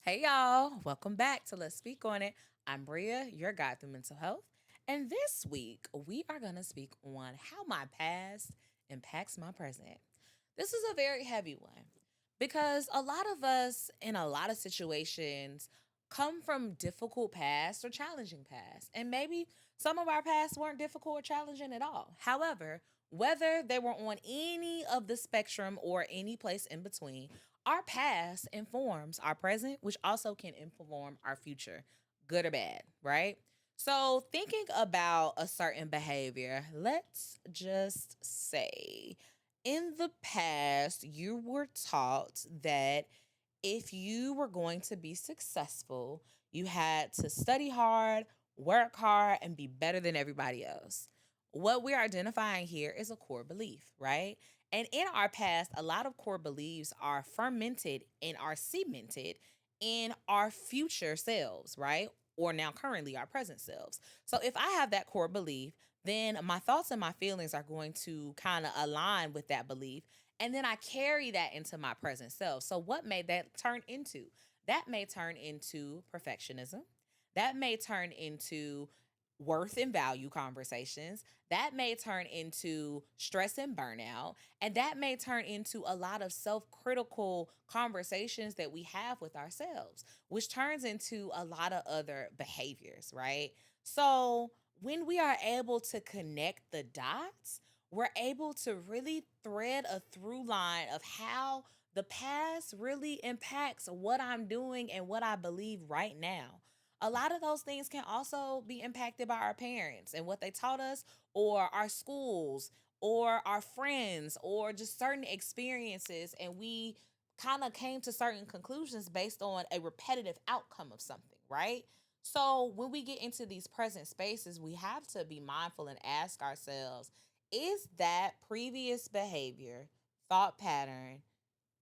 Hey y'all, welcome back to Let's Speak on It. I'm Bria, your guide through mental health. And this week, we are going to speak on how my past impacts my present. This is a very heavy one because a lot of us in a lot of situations come from difficult past or challenging past. And maybe some of our past weren't difficult or challenging at all. However, whether they were on any of the spectrum or any place in between, our past informs our present, which also can inform our future, good or bad, right? So, thinking about a certain behavior, let's just say in the past, you were taught that if you were going to be successful, you had to study hard, work hard, and be better than everybody else. What we're identifying here is a core belief, right? And in our past, a lot of core beliefs are fermented and are cemented in our future selves, right? Or now currently our present selves. So if I have that core belief, then my thoughts and my feelings are going to kind of align with that belief. And then I carry that into my present self. So what may that turn into? That may turn into perfectionism. That may turn into worth and value conversations. That may turn into stress and burnout. And that may turn into a lot of self critical conversations that we have with ourselves, which turns into a lot of other behaviors, right? So when we are able to connect the dots, we're able to really thread a through line of how the past really impacts what I'm doing and what I believe right now. A lot of those things can also be impacted by our parents and what they taught us, or our schools, or our friends, or just certain experiences. And we kind of came to certain conclusions based on a repetitive outcome of something, right? So when we get into these present spaces, we have to be mindful and ask ourselves, is that previous behavior, thought pattern,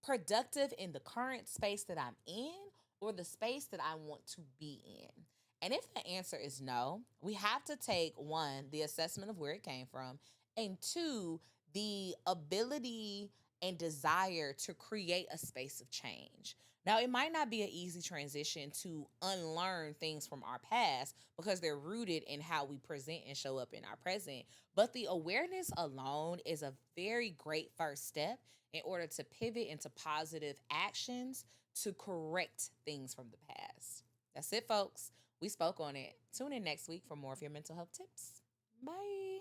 productive in the current space that I'm in or the space that I want to be in? And if the answer is no, we have to take one, the assessment of where it came from, and two, the ability and desire to create a space of change. Now, it might not be an easy transition to unlearn things from our past because they're rooted in how we present and show up in our present. But the awareness alone is a very great first step in order to pivot into positive actions to correct things from the past. That's it, folks. We spoke on it. Tune in next week for more of your mental health tips. Bye.